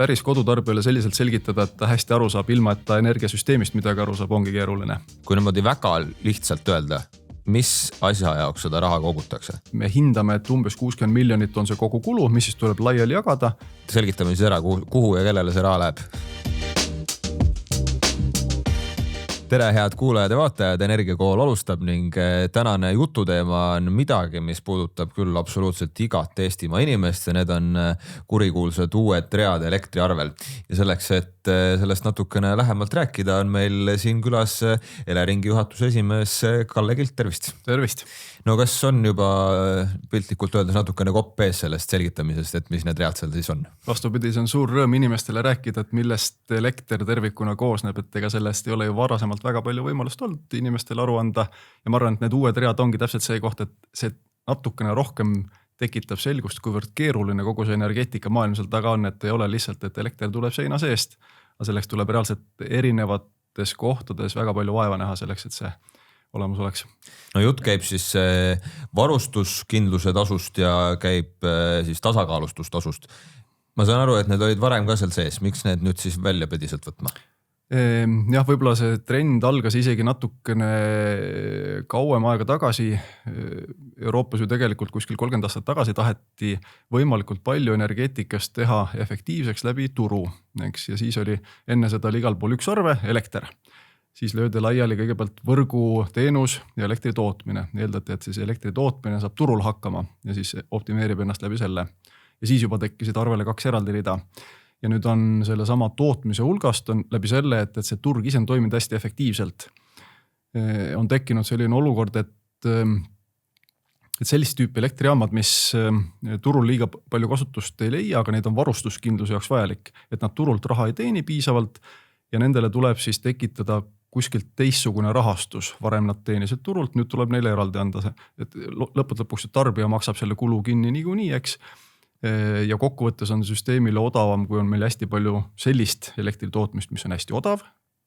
päris kodutarbijale selliselt selgitada, et ta hästi aru saab, ilma et ta energiasüsteemist midagi aru saab, ongi keeruline. Kui niimoodi väga lihtsalt öelda, mis asja jaoks seda raha kogutakse? Me hindame, et umbes 60 miljonit on see kogu kulu, mis siis tuleb laiali jagada. Selgitame siis ära, kuhu ja kellele see raha läheb. Tere, head kuulajad ja vaatajad, Energiakool alustab ning tänane jututeema on midagi, mis puudutab küll absoluutselt igat Eestimaa inimest ja need on kurikuulsad uued read elektriarvel. Ja selleks, et sellest natukene lähemalt rääkida, on meil siin külas Eleringi juhatuse esimees Kalle Kilt, tervist! Tervist! No kas on juba piltlikult öeldes natukene kopp ees sellest selgitamisest, et mis need read seal siis on? Vastupidi, see on suur rõõm inimestele rääkida, et millest elekter tervikuna koosneb, et ega sellest ei ole ju varasemalt väga palju võimalust olnud inimestele aru anda. Ja ma arvan, et need uued read ongi täpselt see koht, et see natukene rohkem tekitab selgust, kuivõrd keeruline kogu see energeetika maailm seal taga on, et ei ole lihtsalt, et elekter tuleb seina seest, aga selleks tuleb reaalselt erinevates kohtades väga palju vaeva näha selleks, et see olemus oleks. No jutt käib siis varustuskindluse tasust ja käib siis tasakaalustustasust. Ma saan aru, et need olid varem ka seal sees. Miks need nüüd siis välja pediselt võtma? Jah, võib-olla see trend algas isegi natukene kauem aega tagasi. Euroopas ju tegelikult kuskil 30 aastat tagasi taheti võimalikult palju energeetikast teha efektiivseks läbi turu. Ja siis oli enne seda igal pool üks arve, elekter. Siis löödi laiali kõigepealt võrgu teenus ja elektri tootmine. Eeldati, et siis elektri tootmine saab turul hakkama ja siis optimeerib ennast läbi selle. Ja siis juba tekkisid arvele 2 eraldi rida. Ja nüüd on selle sama tootmise hulgast on läbi selle, et see turg ise on toiminud hästi efektiivselt. On tekkinud selline olukord, et sellist tüüpi elektrijaamad, mis turul liiga palju kasutust ei leia, aga neid on varustuskindluse jaoks vajalik, et nad turult raha ei teeni piisavalt ja nendele tuleb siis tekitada kuskilt teissugune rahastus. Varem nad teenisid turult, nüüd tuleb neile eraldi anda see, et lõpuks tarbija maksab selle kulu kinni niikuinii, eks. Ja kokkuvõttes on süsteemile odavam, kui on meil hästi palju sellist elektritootmist, mis on hästi odav,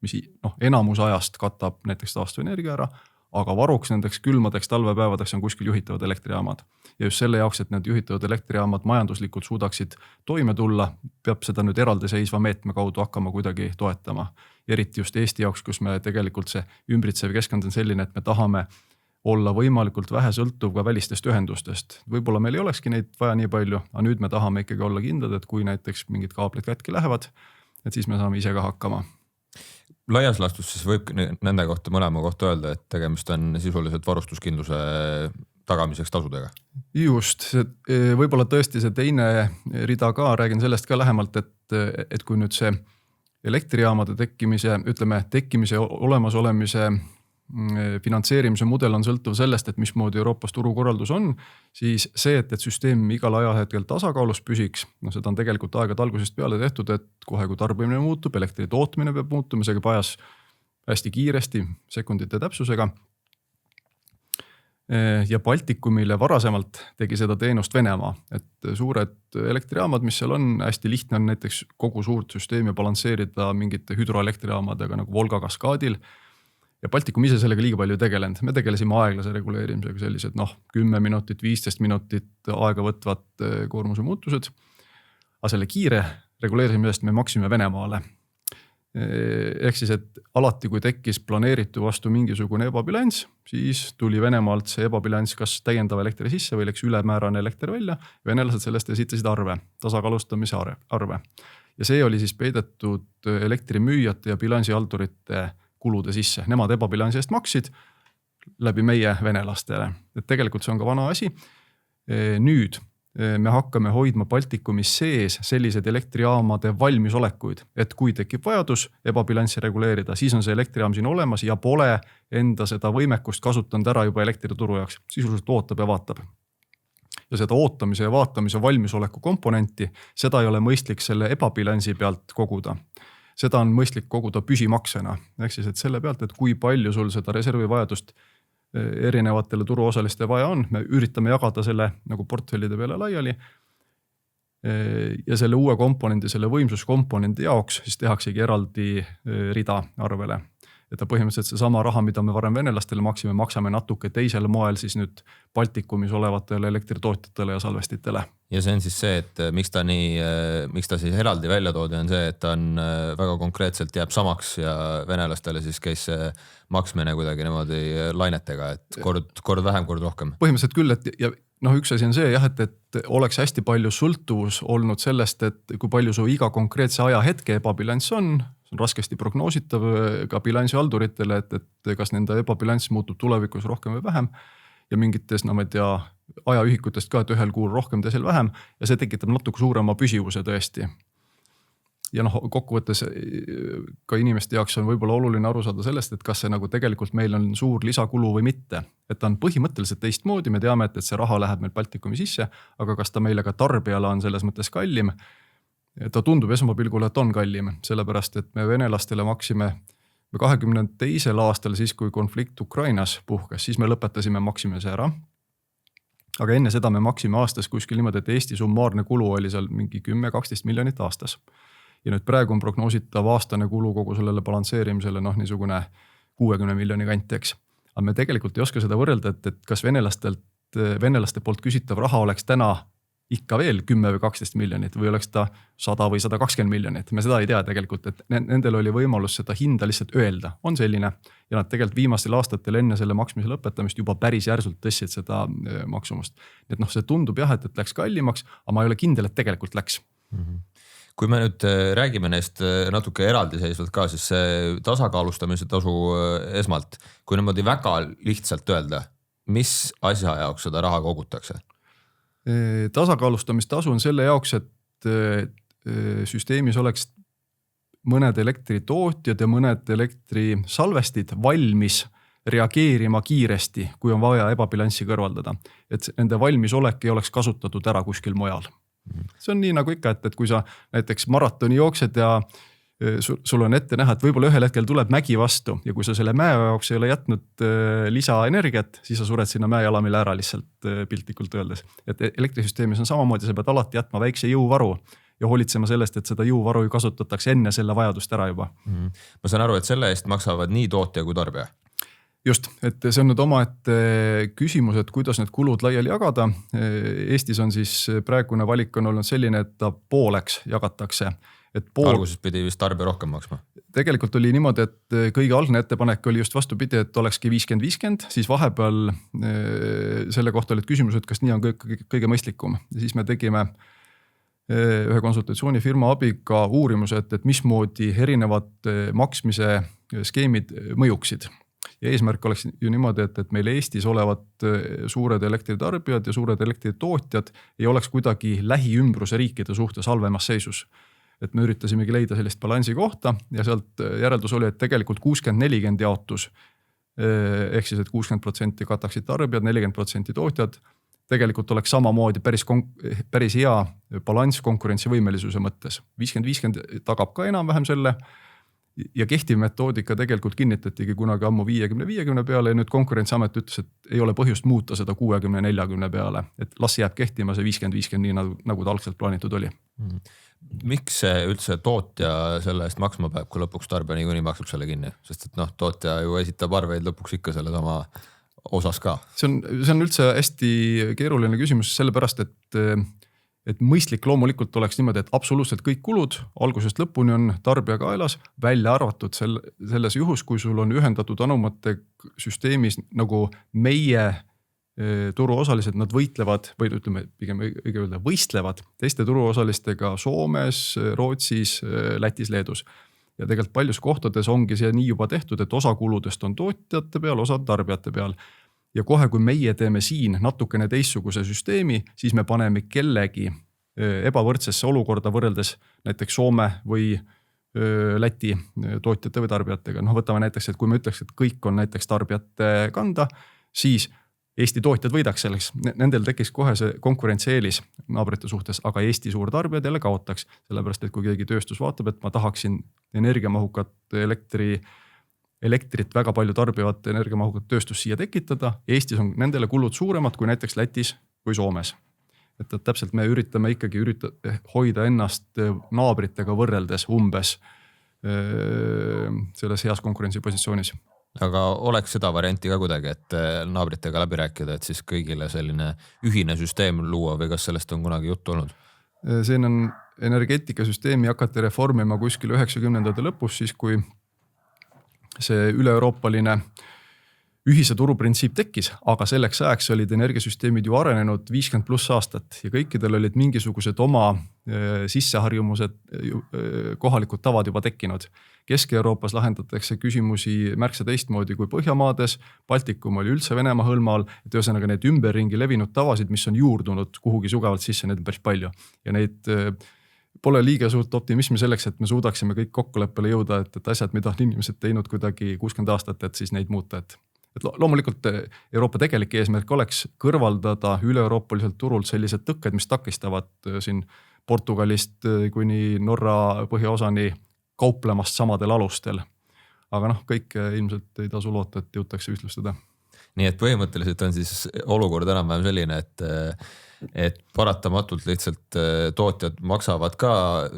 mis enamus ajast katab näiteks taastuvenergia ära, aga varuks nendeks külmadeks talvepäevadeks on kuskil juhitavad elektrijaamad. Ja just selle jaoks, et need juhitavad elektrijaamad majanduslikult suudaksid toime tulla, peab seda nüüd eraldi seisva meetme kaudu hakkama kuidagi toetama. Eriti just Eesti jaoks, kus me tegelikult see ümbritsev keskkond on selline, et me tahame olla võimalikult vähe sõltuv ka välistest ühendustest. Võib-olla meil ei olekski neid vaja nii palju, aga nüüd me tahame ikkagi olla kindlad, et kui näiteks mingid kaablid katki lähevad, et siis me saame ise ka hakkama. Laias laastus siis võib nende kohta mõlema kohta öelda, et tegemist on sisuliselt varustuskindluse tagamiseks tasudega? Just, võib-olla tõesti see teine rida ka, räägin sellest ka lähemalt, et kui nüüd see elektrijaamade tekkimise olemasolemise finantseerimise mudel on sõltuv sellest, et mismoodi Euroopas turukorraldus on, siis see, et süsteem igal ajahetkel tasakaalus püsiks, seda on tegelikult aegade algusest peale tehtud, et kohe kui tarbimine muutub, elektri tootmine peab muutuma, see ajas hästi kiiresti, sekundite täpsusega. Ja Baltikumile varasemalt tegi seda teenust Venemaa, et suured elektrijaamad, mis seal on, hästi lihtne on näiteks kogu suurt süsteemi balansseerida mingite hüdroelektrijaamadega nagu Volga kaskaadil. Ja Baltikum ise sellega liiga palju tegelenud. Me tegelesime aeglase reguleerimisega sellised 10 minutit, 15 minutit aega võtvad koormuse muutused. Aga selle kiire reguleerimisest me maksime Venemaale. Ehk siis, et alati kui tekkis planeeritu vastu mingisugune ebabilanss, siis tuli Venemaalt see ebabilanss kas täiendava elektri sisse või läks ülemäärane elekter välja. Venelased sellest esitasid arve, tasakaalustamise arve. Ja see oli siis peidetud elektrimüüjate ja bilansihaldurite kulude sisse. Nemad ebabilansi eest maksid läbi meie venelastele. Et tegelikult see on ka vana asi. Nüüd me hakkame hoidma Baltikumis sees sellised elektrijaamade valmisolekuid, et kui tekib vajadus ebabilanssi reguleerida, siis on see elektrijaam siin olemas ja pole enda seda võimekust kasutanud ära juba elektrituru jaoks. Sisuliselt ootab ja vaatab. Ja seda ootamise ja vaatamise valmisoleku komponenti, seda ei ole mõistlik selle ebabilansi pealt koguda. Seda on mõistlik koguda püsimaksena. Ehk siis, et selle pealt, et kui palju sul seda reservi vajadust erinevatele turuosaliste vaja on, me üritame jagada selle nagu portfellide peale laiali ja selle uue komponendi, selle võimsuskomponendi jaoks siis tehaksegi eraldi rida arvele. et ta põhimõtteliselt seesama raha, mida me varem venelastele maksame natuke teisel moel siis nüüd Baltikumis olevatele elektritootjatele ja salvestitele. Ja see on siis see, et miks ta siis eraldi välja toodi, on see, et ta on väga konkreetselt jääb samaks ja venelastele siis käis maksmine kuidagi niimoodi lainetega, et kord vähem, kord rohkem. Põhimõtteliselt küll, et ja üks asi on see jah, et oleks hästi palju sõltuvus olnud sellest, et kui palju su iga konkreetse ajahetke ebabilanss on raskesti prognoositav ka bilansihalduritele, et kas nende ebabilanss muutub tulevikus rohkem või vähem ja mingites, ma ei tea, ajaühikutest ka, et ühel kuul rohkem, teisel vähem ja see tekitab natuke suurema püsivuse tõesti. Ja kokkuvõttes ka inimeste jaoks on võib-olla oluline aru saada sellest, et kas see nagu tegelikult meil on suur lisakulu või mitte. Et ta on põhimõtteliselt teistmoodi, me teame, et see raha läheb meil Baltikumi sisse, aga kas ta meile ka tarbijale on selles mõttes kallim? Ta tundub esmapilgul, et on kallim, sellepärast et me venelastele maksime 22. aastal siis, kui konflikt Ukrainas puhkes, siis me lõpetasime maksimise ära. Aga enne seda me maksime aastas kuskil niimoodi, et Eesti summaarne kulu oli seal mingi 10-12 miljonit aastas. Ja nüüd praegu on prognoositav aastane kulu kogu sellele balansseerimisele niisugune 60 miljoni kanti, eks. Aga me tegelikult ei oska seda võrrelda, et kas venelaste poolt küsitav raha oleks täna ikka veel 10 või 12 miljonit või oleks ta 100 või 120 miljonit. Me seda ei tea tegelikult, et nendel oli võimalus seda hinda lihtsalt öelda, on selline. Ja nad tegelikult viimastel aastatel enne selle maksmise lõpetamist juba päris järsult tõstsid seda maksumust. Et see tundub jah, et läks kallimaks, aga ma ei ole kindel, et tegelikult läks. Kui me nüüd räägime neist natuke eraldiseisvalt ka, siis see tasakaalustamise tasu esmalt, kui niimoodi väga lihtsalt öelda, mis asja jaoks seda raha kogutakse? Tasakaalustamistasu on selle jaoks, et süsteemis oleks mõned elektritootjad ja mõned elektrisalvestid valmis reageerima kiiresti, kui on vaja ebabilanssi kõrvaldada. Et nende valmisolek ei oleks kasutatud ära kuskil mujal. See on nii nagu ikka, et kui sa näiteks maratoni jooksed ja sul on ette näha, et võib-olla ühel hetkel tuleb mägi vastu ja kui sa selle mäe jaoks ei ole jätnud lisaenergiat, siis sa sured sinna mäejalamile ära lihtsalt piltlikult öeldes. Et elektrisüsteemis on samamoodi, sa pead alati jätma väikse jõuvaru ja hoolitsema sellest, et seda jõuvaru kasutatakse enne selle vajadust ära juba. Ma saan aru, et selle eest maksavad nii tootja kui tarbija. Just, et see on nüüd omaette küsimus, et kuidas need kulud laiali jagada. Eestis on siis praegune valik on olnud selline, et ta pooleks jagatakse. Alguses pidi vist tarbija rohkem maksma. Tegelikult oli niimoodi, et kõige algne ettepanek oli just vastupidi, et olekski 50-50, siis vahepeal selle kohta olid küsimused, kas nii on kõige mõistlikum. Ja siis me tegime ühe konsultatsioonifirma abiga uurimuse, et mismoodi erinevad maksmise skeemid mõjuksid. Ja eesmärk oleks ju niimoodi, et meil Eestis olevad suured elektritarbijad ja suured elektritootjad ei oleks kuidagi lähiümbruse riikide suhtes halvemas seisus. Et me üritasimegi leida sellist balansi kohta ja sealt järeldus oli, et tegelikult 60-40 jaotus, ehk siis, et 60% kataksid tarbijad, 40% tootjad, tegelikult oleks samamoodi päris hea balans konkurentsivõimelisuse mõttes. 50-50 tagab ka enam-vähem selle ja kehtiv metoodika tegelikult kinnitatigi kunagi ammu 50-50 peale ja nüüd Konkurentsiamet ütles, et ei ole põhjust muuta seda 60-40 peale, et las jääb kehtima see 50-50 nii nagu ta algselt plaanitud oli. Miks see üldse tootja selle eest maksma peab, kui lõpuks tarbija niikuinii maksab selle kinni? Sest et tootja ju esitab arveid lõpuks ikka selle sama osas ka. See on üldse hästi keeruline küsimus sellepärast, et mõistlik loomulikult oleks niimoodi, et absoluutselt kõik kulud algusest lõpuni on tarbija kaelas, välja arvatud selles juhus, kui sul on ühendatud anumate süsteemis nagu meie turuosalised, nad võitlevad või ütleme pigem õige öelda võistlevad teiste turuosalistega Soomes, Rootsis, Lätis, Leedus. Ja tegelikult paljus kohtades ongi see nii juba tehtud, et osa kuludest on tootjate peal, osa tarbijate peal. Ja kohe, kui meie teeme siin natukene teistsuguse süsteemi, siis me paneme kellegi ebavõrdsesse olukorda võrreldes näiteks Soome või Läti tootjate või tarbijatega. Võtame näiteks, et kui me ütleks, et kõik on näiteks tarbijate kanda, siis Eesti tootjad võidaks selleks, nendel tekiks kohe see konkurentsieelis naabrite suhtes, aga Eesti suurtarbijad jälle kaotaks, sellepärast, et kui keegi tööstus vaatab, et ma tahaksin energiamahukat elektrit väga palju tarbivat energiamahukat tööstus siia tekitada, Eestis on nendele kulud suuremad kui näiteks Lätis või Soomes. Et täpselt me üritame ikkagi hoida ennast naabritega võrreldes umbes selles heas konkurentsipositsioonis. Aga oleks seda varianti ka kuidagi, et naabritega läbi rääkida, et siis kõigile selline ühine süsteem luua või kas sellest on kunagi juttu olnud? Siin on energeetikasüsteemi hakati reformima kuskil 90ndate lõpus, siis kui see üle-euroopaline ühise turuprintsiip tekkis, aga selleks ajaks olid energiasüsteemid ju arenenud 50+ aastat ja kõikidel olid mingisugused oma sisseharjumused, kohalikud tavad juba tekkinud. Kesk-Euroopas lahendatakse küsimusi märksa teistmoodi kui Põhjamaades, Baltikum oli üldse Venemaa hõlma all, et ühesõnaga need ümberringi levinud tavasid, mis on juurdunud kuhugi sugevalt sisse, need on päris palju ja neid pole liiga suurt optimismi selleks, et me suudaksime kõik kokkuleppele jõuda, et asjad, mida on inimesed teinud kuidagi 60 aastat, et siis neid muuta, et loomulikult Euroopa tegelik eesmärk oleks kõrvaldada üle-euroopaliselt turult sellised tõkked, mis takistavad siin Portugalist kuni Norra põhjaosani kauplemast samadel alustel. Aga kõik ilmselt ei tasu loota, et jõutakse ühtlustada. Nii et põhimõtteliselt on siis olukord enam-vähem selline, et paratamatult lihtsalt tootjad maksavad ka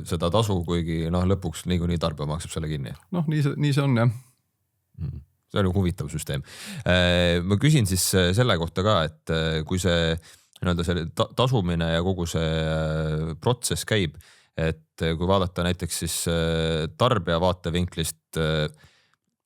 seda tasu, kuigi lõpuks niikuinii tarbija maksab selle kinni. Nii see on, jah. See on huvitav süsteem. Ma küsin siis selle kohta ka, et kui see tasumine ja kogu see protsess käib, et kui vaadata näiteks siis tarbija vaatevinklist,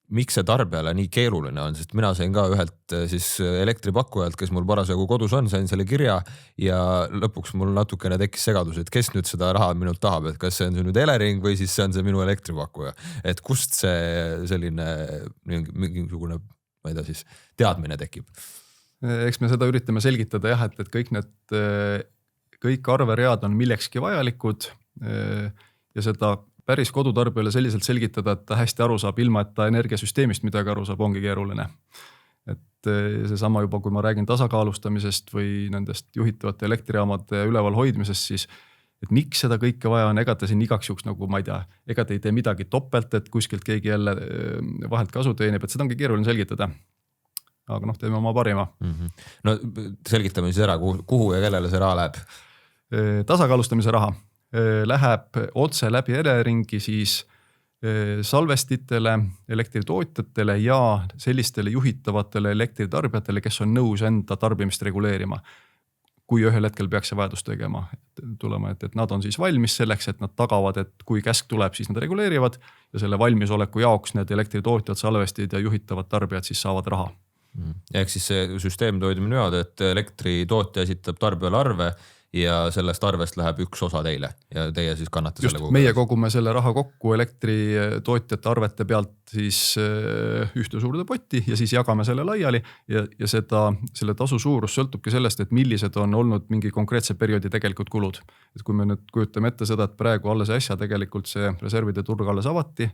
miks see tarbijale nii keeruline on, sest mina sain ka ühelt siis elektripakkujalt, kes mul parasjagu kodus on, sain selle kirja ja lõpuks mul natukene tekkis segadus, et kes nüüd seda raha minult tahab, et kas see on see nüüd Elering või siis see on see minu elektripakkuja. Et kust see selline mingisugune, ma ei tea siis, teadmine tekib? Eks me seda üritame selgitada jah, et kõik arveread on millekski vajalikud ja seda päris kodutarbijale selliselt selgitada, et ta hästi aru saab, ilma et ta energiasüsteemist midagi aru saab, ongi keeruline. Et see sama juba, kui ma räägin tasakaalustamisest või nendest juhitavate elektrijaamade üleval hoidmisest, siis et miks seda kõike vaja on, ega ta siin igaks juhuks nagu ma ei tea, ega ta ei tee midagi topelt, et kuskilt keegi jälle vahelt kasu teenib, et seda ongi keeruline selgitada. Aga teeme oma parima. No selgitame siis ära, kuhu ja kellele see raha läheb? Tasakaalustamise raha läheb otse läbi Eleringi siis salvestitele, elektritootjatele ja sellistele juhitavatele elektritarbijatele, kes on nõus enda tarbimist reguleerima. Kui ühel hetkel peaks see vajadus tulema, et nad on siis valmis selleks, et nad tagavad, et kui käsk tuleb, siis nad reguleerivad ja selle valmisoleku jaoks need elektritootjad, salvestid ja juhitavad tarbijad siis saavad raha. Ehk siis see süsteem toimub niimoodi, et elektritootja esitab tarbijale arve ja sellest arvest läheb üks osa teile ja teie siis kannate just, selle kogu. Meie kogume selle raha kokku elektritootjate arvete pealt siis ühte suurde potti ja siis jagame selle laiali ja selle tasu suurus sõltubki sellest, et millised on olnud mingi konkreetse perioodi tegelikult kulud. Et kui me nüüd kujutame ette seda, et praegu alles äsja tegelikult see reservide turg alles avati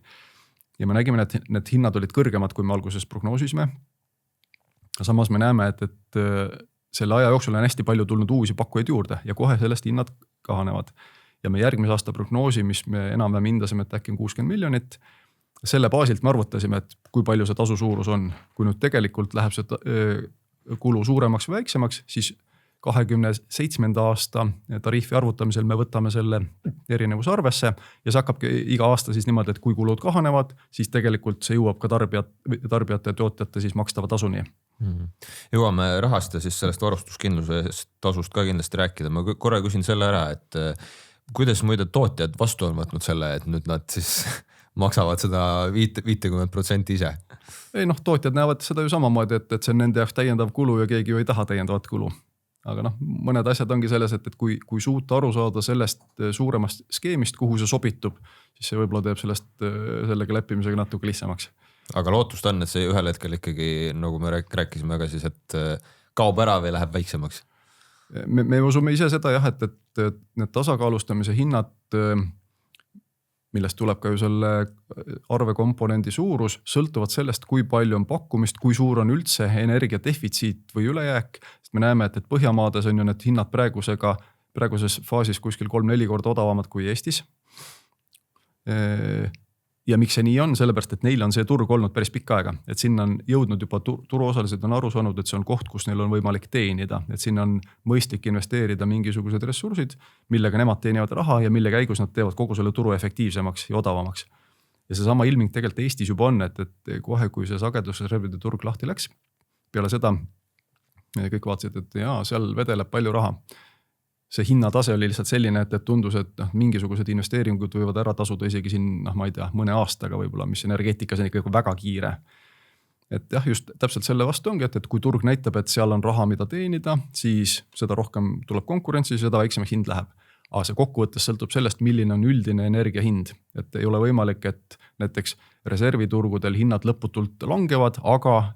ja me nägime, et need hinnad olid kõrgemad, kui me alguses prognoosisime. Samas me näeme, et selle aja jooksul on hästi palju tulnud uusi pakkujaid juurde ja kohe sellest hinnad kahanevad. Ja me järgmise aasta prognoosi, mis me enam-vähem hindasime, et äkki on 60 miljonit, selle baasilt me arvutasime, et kui palju see tasu suurus on. Kui nüüd tegelikult läheb see kulu suuremaks või väiksemaks, siis 27. aasta tariifi arvutamisel me võtame selle erinevus arvesse ja see hakkabki iga aasta siis niimoodi, et kui kulud kahanevad, siis tegelikult see jõuab ka tarbijate ja tootjate siis makstava tasuni. Jõuame rahast ja siis sellest varustuskindlusest tasust ka kindlasti rääkida. Ma korra küsin selle ära, et kuidas muide tootjad vastu on võtnud selle, et nüüd nad siis maksavad seda 50% ise? Ei tootjad näevad seda ju samamoodi, et see on nende jaoks täiendav kulu ja keegi ju ei taha täiendavat kulu. Aga mõned asjad ongi selles, et kui suuta aru saada sellest suuremast skeemist, kuhu see sobitub, siis see võib-olla teeb sellega leppimisega natuke lihtsamaks. Aga lootust on, et see ühel hetkel ikkagi, nagu me rääkisime, aga siis, et kaob ära või läheb väiksemaks? Me usume ise seda jah, et need tasakaalustamise hinnad, millest tuleb ka ju selle arvekomponendi suurus, sõltuvad sellest, kui palju on pakkumist, kui suur on üldse energia defitsiit või ülejääk. Sest me näeme, et Põhjamaades on ju need hinnad praeguses faasis kuskil 3-4 korda odavamad kui Eestis. Ja miks see nii on? Sellepärast, et neil on see turg olnud päris pikka aega. Et sinna on jõudnud juba turuosalised on aru saanud, et see on koht, kus neil on võimalik teenida. Et sinna on mõistlik investeerida mingisugused ressursid, millega nemad teenivad raha ja mille käigus nad teevad kogu selle turu efektiivsemaks ja odavamaks. ja seesama ilming tegelikult Eestis juba on, et kohe, kui see sagedusreservide turg lahti läks, peale seda kõik vaatasid, et jaa, seal vedeleb palju raha. See hinnatase oli lihtsalt selline, et tundus, et mingisugused investeeringud võivad ära tasuda isegi siin, ma ei tea, mõne aastaga võib-olla, mis energeetikas on ikka väga kiire. Et jah, just täpselt selle vastu ongi, et kui turg näitab, et seal on raha, mida teenida, siis seda rohkem tuleb konkurentsi, seda väiksem hind läheb. Aga see kokkuvõttes sõltub sellest, milline on üldine energia hind. Et ei ole võimalik, et näiteks reserviturgudel hinnad lõputult langevad, aga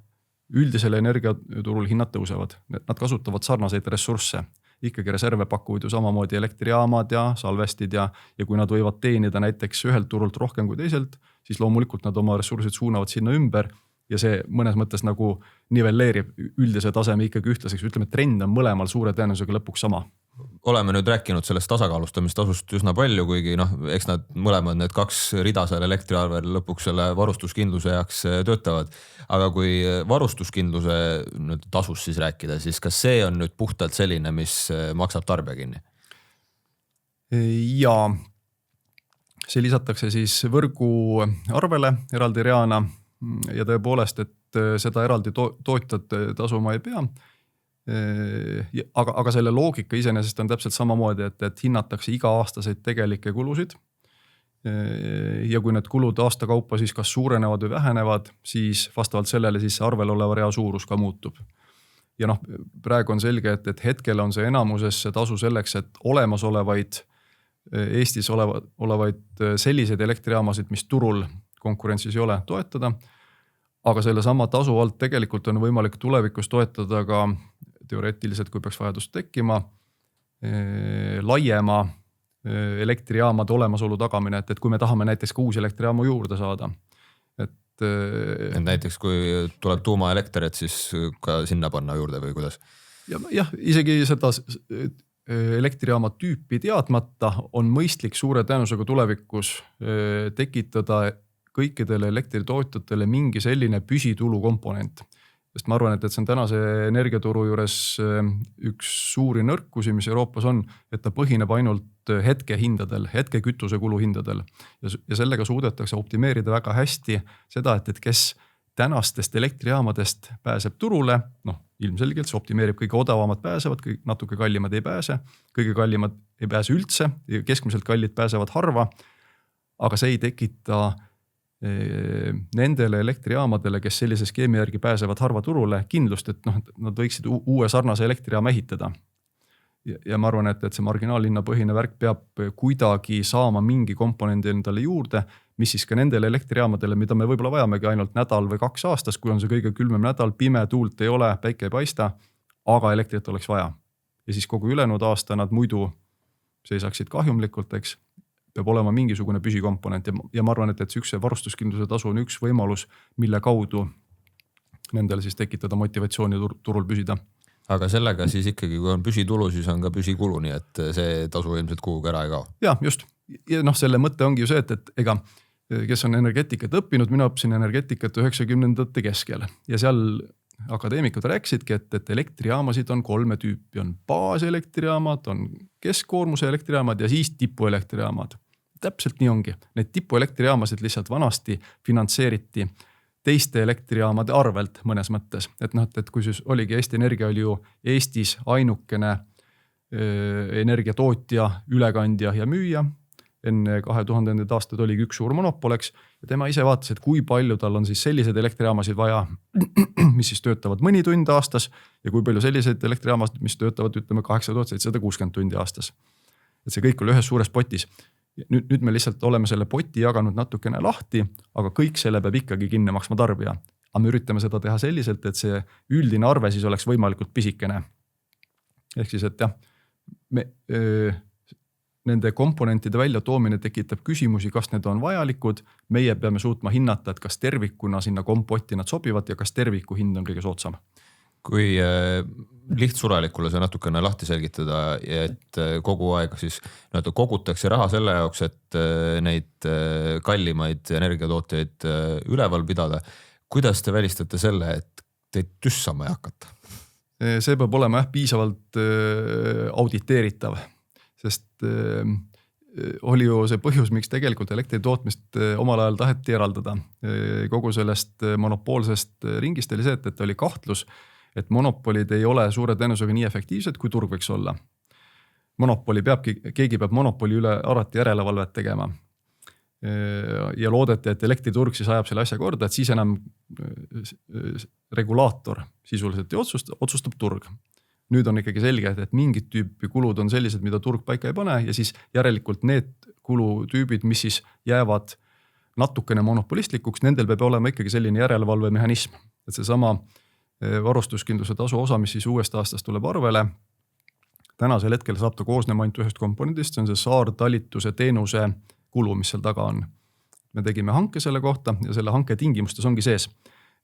üldisel energiaturul hinnad tõusevad. Nad kasutavad sarnaseid ressursse. Ikkagi reserve pakuvad ju samamoodi elektrijaamad ja salvestid ja kui nad võivad teenida näiteks ühelt turult rohkem kui teiselt, siis loomulikult nad oma ressursid suunavad sinna ümber ja see mõnes mõttes nagu nivelleerib üldise taseme ikkagi ühtlaseks. Ütleme, et trend on mõlemal suure tõenäosusega lõpuks sama. Oleme nüüd rääkinud sellest tasakaalustamistasust üsna palju, kuigi eks nad mõlemad need 2 rida seal elektriarvel lõpuks selle varustuskindluse jaoks töötavad. Aga kui varustuskindluse tasust siis rääkida, siis kas see on nüüd puhtalt selline, mis maksab tarbija kinni? Ja see lisatakse siis võrgu arvele eraldi reana ja tõepoolest, et seda eraldi tootjad tasuma ei pea. Aga selle loogika iseenesest on täpselt samamoodi, et hinnatakse iga-aastaseid tegelikke kulusid. Ja kui need kulud aasta kaupa siis kas suurenevad või vähenevad, siis vastavalt sellele siis arvel oleva rea suurus ka muutub. Ja praegu on selge, et hetkel on see enamuses see tasu selleks, et olemasolevaid Eestis olevaid selliseid elektrijaamasid, mis turul konkurentsis ei ole, toetada. Aga selle sama tasu alt tegelikult on võimalik tulevikus toetada ka teoreetiliselt, kui peaks vajadus tekkima, laiema elektrijaamade olemasolu tagamine, et kui me tahame näiteks ka uusi elektrijaamu juurde saada. Et näiteks kui tuleb tuumaelekter, et siis ka sinna panna juurde või kuidas? Jah, isegi seda elektrijaama tüüpi teadmata on mõistlik suure tõenäosusega tulevikus tekitada kõikidele elektritootjatele mingi selline püsitulu komponent. Sest ma arvan, et see on tänase energiaturu juures üks suuri nõrkusi, mis Euroopas on, et ta põhineb ainult hetkehindadel, hetkekütuse kuluhindadel. Ja sellega suudetakse optimeerida väga hästi seda, et kes tänastest elektrijaamadest pääseb turule, ilmselgelt see optimeerib kõige odavamad pääsevad, natuke kallimad ei pääse, kõige kallimad ei pääse üldse, keskmiselt kallid pääsevad harva, aga see ei tekita nendele elektrijaamadele, kes sellise skeemi järgi pääsevad harva turule, kindlust, et nad võiksid uue sarnase elektrijaama ehitada. Ja ma arvan, et see marginaalhinna põhine värk peab kuidagi saama mingi komponendi endale juurde, mis siis ka nendele elektrijaamadele, mida me võib-olla vajamegi ainult nädal või 2 aastas, kui on see kõige külmem nädal, pime, tuult ei ole, päike ei paista, aga elektrit oleks vaja. Ja siis kogu ülejäänud aasta nad muidu seisaksid kahjumlikult, eks, peab olema mingisugune püsikomponent ja ma arvan, et üks varustuskindluse tasu on üks võimalus, mille kaudu nendele siis tekitada motivatsiooni turul püsida. Aga sellega siis ikkagi, kui on püsitulu, siis on ka püsikulu, nii et see tasu ilmselt kuhugi ära ei kao. Ja just. Ja selle mõte ongi ju see, et ega kes on energetikat õppinud, mina õppisin energetikat 90ndate keskel ja seal akadeemikud rääkisidki, et elektrijaamasid on 3 tüüpi, on baaselektrijaamad, on keskkoormuse elektrijaamad ja siis tipuelektrijaamad. Täpselt nii ongi. Need tipuelektrijaamasid lihtsalt vanasti finantseeriti teiste elektrijaamade arvelt mõnes mõttes. Et kui siis oligi Eesti Energia oli ju Eestis ainukene energiatootja, ülekandja ja müüja. Enne 2000. aastad oligi üks suur monopol, eks, ja tema ise vaatas, et kui palju tal on siis selliseid elektrijaamasid vaja, mis siis töötavad mõni tund aastas ja kui palju selliseid elektrijaamasid, mis töötavad, ütleme 8760 tundi aastas. Et see kõik oli ühes suures potis. Nüüd me lihtsalt oleme selle poti jaganud natukene lahti, aga kõik selle peab ikkagi kinni maksma tarbija. Aga me üritame seda teha selliselt, et see üldine arve siis oleks võimalikult pisikene. Ehk siis, et jah, nende komponentide välja toomine tekitab küsimusi, kas need on vajalikud. Meie peame suutma hinnata, et kas tervikuna sinna kompotti nad sobivad ja kas terviku hind on kõige soodsam. Kui lihtsurelikule see natukene lahti selgitada, et kogu aeg siis kogutakse raha selle jaoks, et neid kallimaid energiatootjaid üleval pidada. Kuidas te välistate selle, et teid tüssama ei hakata? See peab olema piisavalt auditeeritav, sest oli ju see põhjus, miks tegelikult elektri tootmist omal ajal taheti eraldada. Kogu sellest monopoolsest ringist oli see, et oli kahtlus, et monopolid ei ole suure tõenäosusega nii efektiivsed, kui turg võiks olla. Keegi peab monopoli üle alati järelevalvet tegema. Ja loodeti, et elektriturg siis ajab selle asja korda, et siis enam regulaator sisuliselt ei otsustab turg. Nüüd on ikkagi selge, et mingid tüüpi kulud on sellised, mida turg paika ei pane ja siis järelikult need kulutüübid, mis siis jäävad natukene monopolistlikuks, nendel peab olema ikkagi selline järelevalvemehhanism. Et see sama varustuskindluse tasu osa, mis siis uuest aastast tuleb arvele, tänasel hetkel saab ta koosnema ainult ühest komponendist, see on see saartalituse teenuse kulu, mis seal taga on. Me tegime hanke selle kohta ja selle hanke tingimustes ongi sees,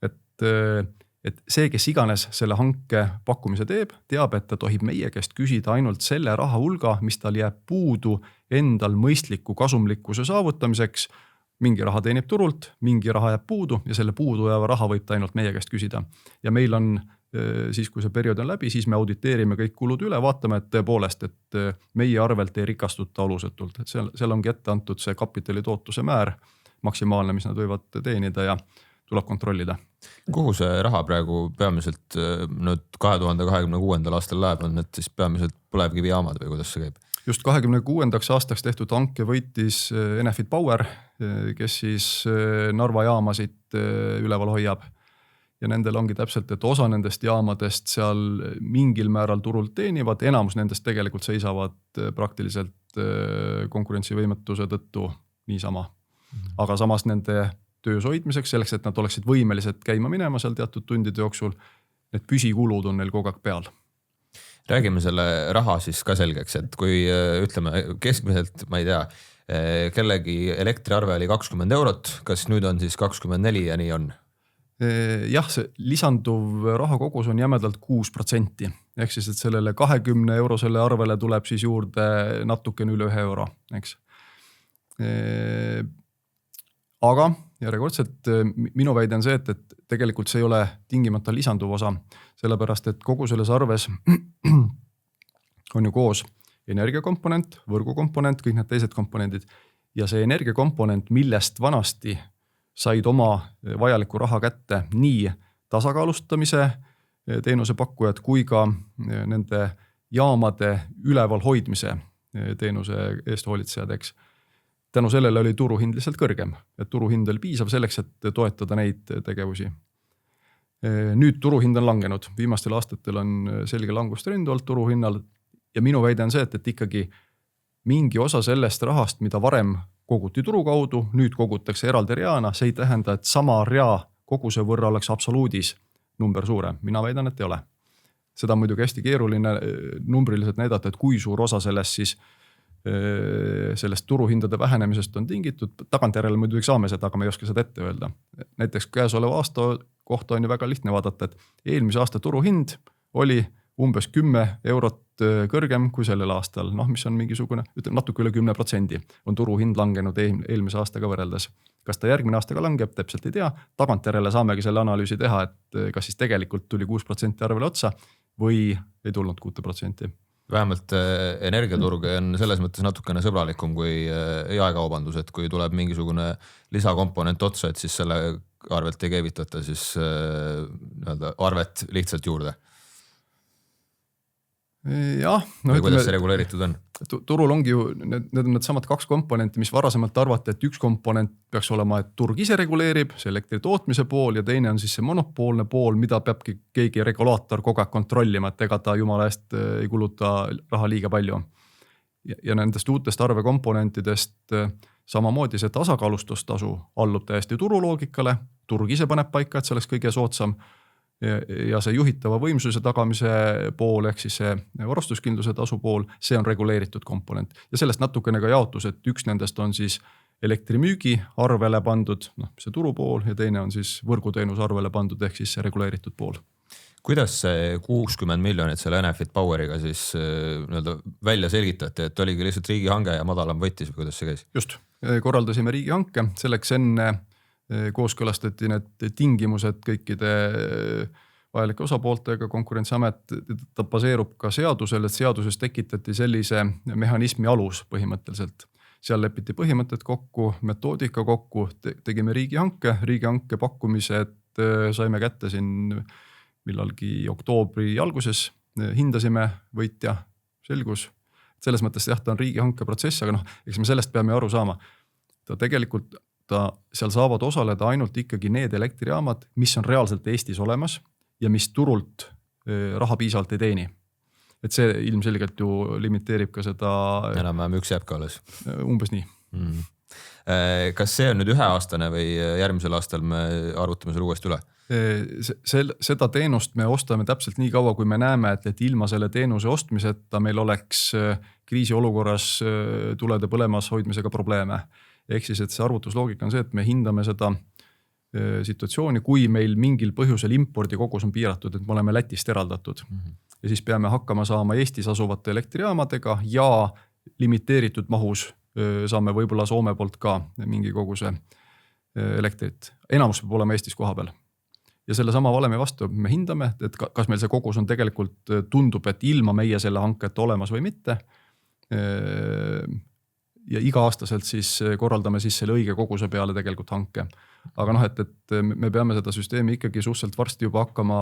et see, kes iganes selle hanke pakkumise teab, et ta tohib meie käest küsida ainult selle raha hulga, mis tal jääb puudu endal mõistliku kasumlikkuse saavutamiseks. Mingi raha teenib turult, mingi raha jääb puudu ja selle puudu jääva raha võib ta ainult meie käest küsida. Ja meil on siis, kui see periood on läbi, siis me auditeerime kõik kulud üle, vaatame, et tõepoolest, et meie arvelt ei rikastuta alusetult. Et seal ongi ette antud see kapitali tootuse määr maksimaalne, mis nad võivad teenida ja tuleb kontrollida. Kuhu see raha praegu peamiselt nüüd 2026. aastal läheb, on need siis peamiselt põlevkivijaamad või kuidas see käib? Just 2026. aastaks tehtud hanke võitis Enefit Power, kes siis Narva jaamasid üleval hoiab. Ja nendel ongi täpselt, et osa nendest jaamadest seal mingil määral turult teenivad, enamus nendest tegelikult seisavad praktiliselt konkurentsivõimetuse tõttu niisama. Aga samas nende töös hoidmiseks, selleks, et nad oleksid võimelised käima minema seal teatud tundide jooksul, need püsikulud on neil kogu aeg peal. Räägime selle raha siis ka selgeks, et kui ütleme keskmiselt, ma ei tea, kellegi elektriarve oli 20 €, kas nüüd on siis 24 ja nii on? Jah, see lisanduv raha kogus on jämedalt 6%. Ehk siis, et sellele 20 € arvele tuleb siis juurde natukene üle 1 €. Eks. Aga järjekordselt minu väide on see, et tegelikult see ei ole tingimata lisanduv osa, sellepärast et kogu selles arves on ju koos energiakomponent, võrgukomponent, kõik need teised komponendid ja see energiakomponent, millest vanasti said oma vajaliku raha kätte nii tasakaalustamise teenusepakkujad kui ka nende jaamade üleval hoidmise teenuse eest hoolitsejad, eks. Tänu sellele oli turuhind lihtsalt kõrgem, et turuhind oli piisav selleks, et toetada neid tegevusi. Nüüd turuhind on langenud, viimastel aastatel on selge langustrend olnud turuhinnal ja minu väide on see, et ikkagi mingi osa sellest rahast, mida varem koguti turu kaudu, nüüd kogutakse eraldi reana, see ei tähenda, et sama rea koguse võrra oleks absoluudis number suurem. Mina väidan, et ei ole. Seda on muidugi hästi keeruline numbriliselt näidata, et kui suur osa sellest turuhindade vähenemisest on tingitud. Tagantjärele muidugi saame seda, aga me ei oska seda ette öelda. Näiteks käesoleva aasta kohta on ju väga lihtne vaadata, et eelmise aasta turuhind oli umbes 10 € kõrgem kui sellel aastal, mis on mingisugune, ütleme natuke üle 10% on turuhind langenud eelmise aastaga võrreldes. Kas ta järgmine aasta ka langeb, täpselt ei tea. Tagantjärele saamegi selle analüüsi teha, et kas siis tegelikult tuli 6% arvele otsa või ei tulnud 6%. Vähemalt energiaturg on selles mõttes natukene sõbralikum kui jaekaubandus, et kui tuleb mingisugune lisakomponent otsa, et siis selle arvelt ei keevitata siis arvet lihtsalt juurde. Jah, või kuidas see reguleeritud on? Turul ongi ju, need on need samad 2 komponenti, mis varasemalt arvati, et üks komponent peaks olema, et turg ise reguleerib, see elektri tootmise pool ja teine on siis see monopoolne pool, mida peabki keegi regulaator kogu aeg kontrollima, et ega ta jumala eest ei kuluta raha liiga palju. Ja nendest uutest arvekomponentidest samamoodi see tasakaalustustasu allub täiesti turuloogikale, turg ise paneb paika, et see oleks kõige soodsam. Ja see juhitava võimsuse tagamise pool, ehk siis see varustuskindluse tasu pool, see on reguleeritud komponent. Ja sellest natukene ka jaotus, et üks nendest on siis elektrimüügi arvele pandud, see turupool ja teine on siis võrguteenus arvele pandud, ehk siis see reguleeritud pool. Kuidas see 60 miljonit selle Enefit Poweriga siis välja selgitati, et oligi lihtsalt riigihange ja madalam võttis või kuidas see käis? Just, korraldasime riigihanke, selleks enne kooskõlastati need tingimused kõikide vajalike osapooltega, Konkurentsiamet, ta baseerub ka seadusel, et seaduses tekitati sellise mehhanismi alus põhimõtteliselt. seal lepiti põhimõtted kokku, metoodika kokku, tegime riigihanke pakkumised saime kätte siin millalgi oktoobri alguses, hindasime võitja, selgus. Selles mõttes jah, ta on riigihanke protsess, aga eks me sellest peame aru saama. Seal saavad osaleda ainult ikkagi need elektrijaamad, mis on reaalselt Eestis olemas ja mis turult raha piisavalt ei teeni. Et see ilmselgelt ju limiteerib ka seda. Enam-vähem üks jääb ka alles. Umbes nii. Kas see on nüüd 1 aastane või järgmisel aastal me arvutame selle uuesti üle? Seda teenust me ostame täpselt nii kaua, kui me näeme, et ilma selle teenuse ostmiseta meil oleks kriisiolukorras tulede põlemas hoidmisega probleeme. Ehk siis, et see arvutusloogika on see, et me hindame seda situatsiooni, kui meil mingil põhjusel impordi kogus on piiratud, et me oleme Lätist eraldatud. Ja siis peame hakkama saama Eestis asuvate elektrijaamadega ja limiteeritud mahus saame võib-olla Soome poolt ka mingi koguse elektrit. Enamus peab olema Eestis koha peal. Ja selle sama valemi vastu me hindame, et kas meil see kogus on tegelikult tundub, et ilma meie selle hanketa olemas või mitte. Ja iga-aastaselt siis korraldame siis selle õige koguse peale tegelikult hanke. Aga et me peame seda süsteemi ikkagi suhteliselt varsti juba hakkama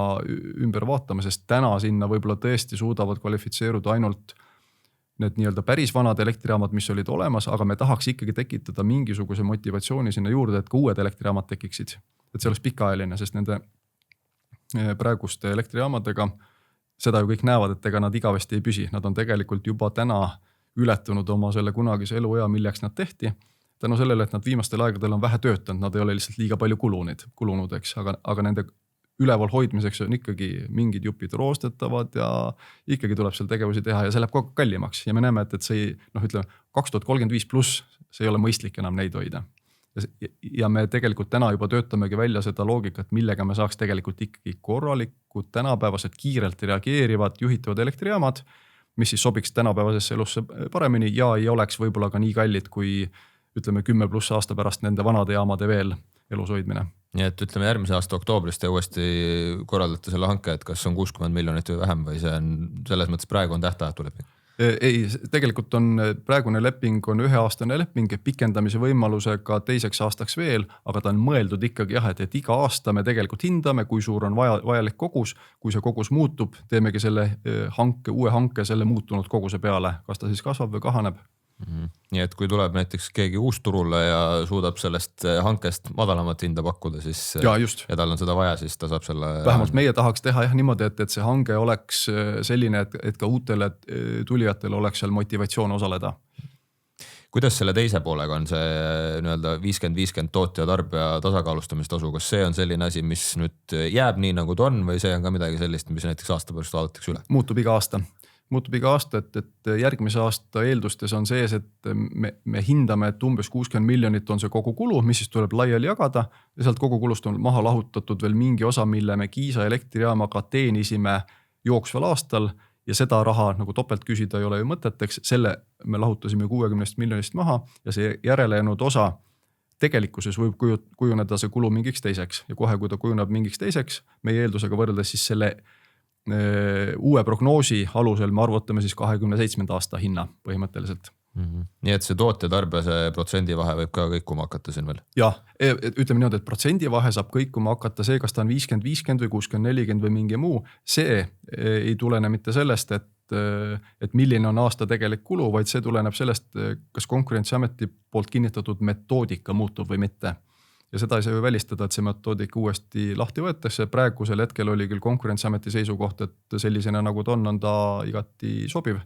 ümber vaatama, sest täna sinna võib-olla tõesti suudavad kvalifitseeruda ainult need nii-öelda päris vanad elektrijaamad, mis olid olemas, aga me tahaks ikkagi tekitada mingisuguse motivatsiooni sinna juurde, et ka uued elektrijaamad tekiksid. Et see oleks pikaajaline, sest nende praeguste elektrijaamadega seda ju kõik näevad, et ega nad igavesti ei püsi. Nad on tegelikult juba täna ületanud oma selle kunagise eluea, milleks nad tehti. Tänu sellele, et nad viimastel aegadel on vähe töötanud, nad ei ole lihtsalt liiga palju kulunud, eks, aga nende üleval hoidmiseks on ikkagi mingid jupid roostetavad ja ikkagi tuleb seal tegevusi teha ja see läheb kogu kallimaks. Ja me näeme, et see, ütleme 2035 pluss, see ei ole mõistlik enam neid hoida. Ja me tegelikult täna juba töötamegi välja seda loogikat, millega me saaks tegelikult ikkagi korralikud tänapäevased kiirelt reageerivad juhitavad elektrijaamad, mis siis sobiks tänapäevasesse elusse paremini ja ei oleks võib-olla ka nii kallid, kui ütleme 10+ aasta pärast nende vanade jaamade veel elus hoidmine. Nii et ütleme järgmise aasta oktoobrist te uuesti korraldate selle hanke, et kas on 60 miljonit või vähem või see on selles mõttes praegu on tähtajatu leping? Ei, tegelikult on praegune leping on 1-aastane leping pikendamise võimalusega 2 aastaks veel, aga ta on mõeldud ikkagi jah, et iga aasta me tegelikult hindame, kui suur on vajalik kogus, kui see kogus muutub, teemegi selle uue hanke selle muutunud koguse peale, kas ta siis kasvab või kahaneb. Nii et kui tuleb näiteks keegi uus turule ja suudab sellest hankest madalamat hinda pakkuda, siis ja tal on seda vaja, siis ta saab selle. Vähemalt meie tahaks teha jah niimoodi, et see hange oleks selline, et ka uutele tulijatele oleks seal motivatsioon osaleda. Kuidas selle teise poolega on see nii-öelda 50-50 tootja tarbija tasakaalustamistasu, kas see on selline asi, mis nüüd jääb nii nagu ta on või see on ka midagi sellist, mis näiteks aasta pärast vaadatakse üle? Muutub iga aasta, et järgmise aasta eeldustes on sees, et me hindame, et umbes 60 miljonit on see kogu kulu, mis siis tuleb laiali jagada ja sealt kogu kulust on maha lahutatud veel mingi osa, mille me Kiisa elektrijaamaga teenisime jooksval aastal ja seda raha nagu topelt küsida ei ole ju mõteteks, selle me lahutasime 60 miljonist maha ja see järelejäänud osa tegelikkuses võib kujuneda see kulu mingiks teiseks ja kohe, kui ta kujuneb mingiks teiseks, meie eeldusega võrreldes siis selle uue prognoosi alusel me arvutame siis 27. aasta hinna põhimõtteliselt. Nii et see tootja tarbija see protsendivahe võib ka kõikuma hakata siin veel? Jah, ütleme niimoodi, et protsendivahe saab kõikuma hakata see, kas ta on 50-50 või 60-40 või mingi muu. See ei tulene mitte sellest, et milline on aasta tegelik kulu, vaid see tuleneb sellest, kas Konkurentsiameti poolt kinnitatud metoodika muutub või mitte. Ja seda ei saa ju välistada, et see metoodika uuesti lahti võetakse. Praegusel hetkel oli küll Konkurentsiameti seisukoht, et sellisena nagu ta on ta igati sobiv.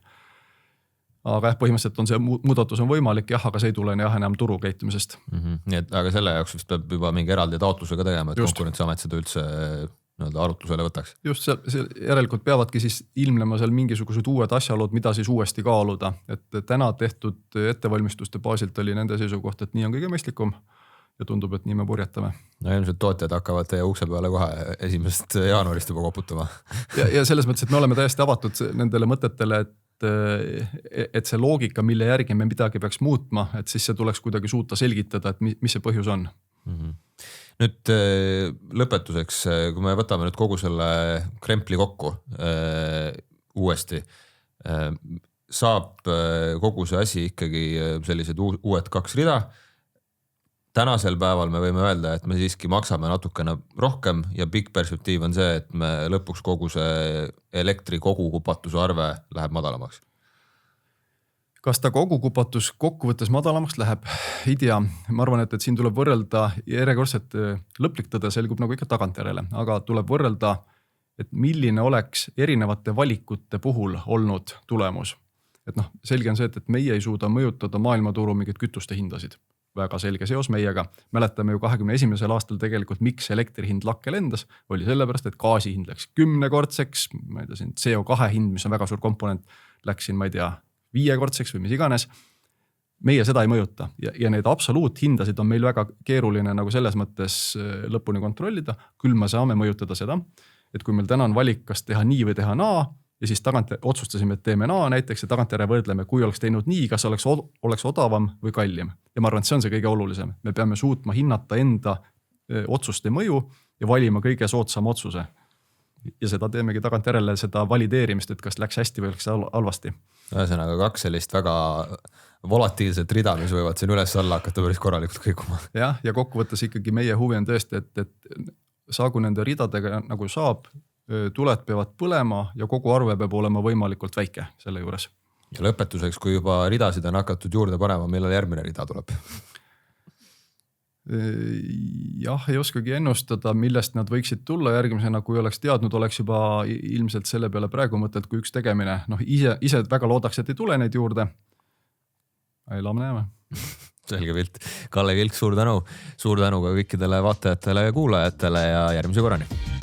Aga põhimõtteliselt on see muudatus on võimalik, aga see ei tulene enam turu käitumisest. Nii et, aga selle jaoks vist peab juba mingi eraldi taotlusega tegema, et Konkurentsiamet seda üldse arutlusele võtaks. Just, järelikult peavadki siis ilmlema seal mingisugused uued asjalood, mida siis uuesti kaaluda. Et täna tehtud ettevalmistuste baasilt oli nende seisukoht, et nii on kõige mõistlikum. Ja tundub, et nii me purjetame. No ilmselt tootjad hakkavad teie ukse peale kohe 1. jaanuarist juba koputama. Ja selles mõttes, et me oleme täiesti avatud nendele mõtetele, et see loogika, mille järgi me midagi peaks muutma, et siis see tuleks kuidagi suuta selgitada, et mis see põhjus on. Nüüd lõpetuseks, kui me võtame nüüd kogu selle krempli kokku uuesti, saab kogu see asi ikkagi sellised uued 2 rida. Tänasel päeval me võime öelda, et me siiski maksame natukene rohkem ja pikk perspektiiv on see, et me lõpuks kogu see elektri kogukupatuse arve läheb madalamaks. Kas ta kogukupatus kokkuvõttes madalamaks läheb? Ei tea. Ma arvan, et siin tuleb võrrelda, järjekordselt lõplik tõde selgub nagu ikka tagantjärele, aga tuleb võrrelda, et milline oleks erinevate valikute puhul olnud tulemus. Et selge on see, et meie ei suuda mõjutada maailmaturu mingit kütuste hindasid. Väga selge seos meiega. Mäletame ju 21. aastal tegelikult, miks elektri hind lakke lendas, oli sellepärast, et gaasi hind läks 10-kordseks, ma ei tea, siin CO2 hind, mis on väga suur komponent, läks siin, ma ei tea, 5-kordseks või mis iganes. Meie seda ei mõjuta ja neid absoluuthindasid on meil väga keeruline nagu selles mõttes lõpuni kontrollida. Küll me saame mõjutada seda, et kui meil täna on valik, kas teha nii või teha naa, ja siis tagant otsustasime, et teeme naa näiteks ja tagantjärele võrdleme, kui oleks teinud nii, kas oleks odavam või kallim. Ja ma arvan, et see on see kõige olulisem. Me peame suutma hinnata enda otsuste mõju ja valima kõige soodsam otsuse. Ja seda teemegi tagantjärele seda valideerimist, et kas läks hästi või läks halvasti. Ühesõnaga 2 sellist väga volatiilset rida, mis võivad siin üles alla hakata päris korralikult kõikuma. Ja kokkuvõttes ikkagi meie huvi on tõesti, et saagu nende ridadega nagu saab, tuled peavad põlema ja kogu arve peab olema võimalikult väike selle juures. Ja lõpetuseks, kui juba ridasid on hakatud juurde panema, millal järgmine rida tuleb? Jah, ei oskagi ennustada, millest nad võiksid tulla järgmisena, kui oleks teadnud, oleks juba ilmselt selle peale praegu mõtted, kui üks tegemine. Ise väga loodaks, et ei tule neid juurde. Elame näeme. Selge pilt. Kalle Kilk, suur tänu ka kõikidele vaatajatele ja kuulajatele ja järgmise korrani.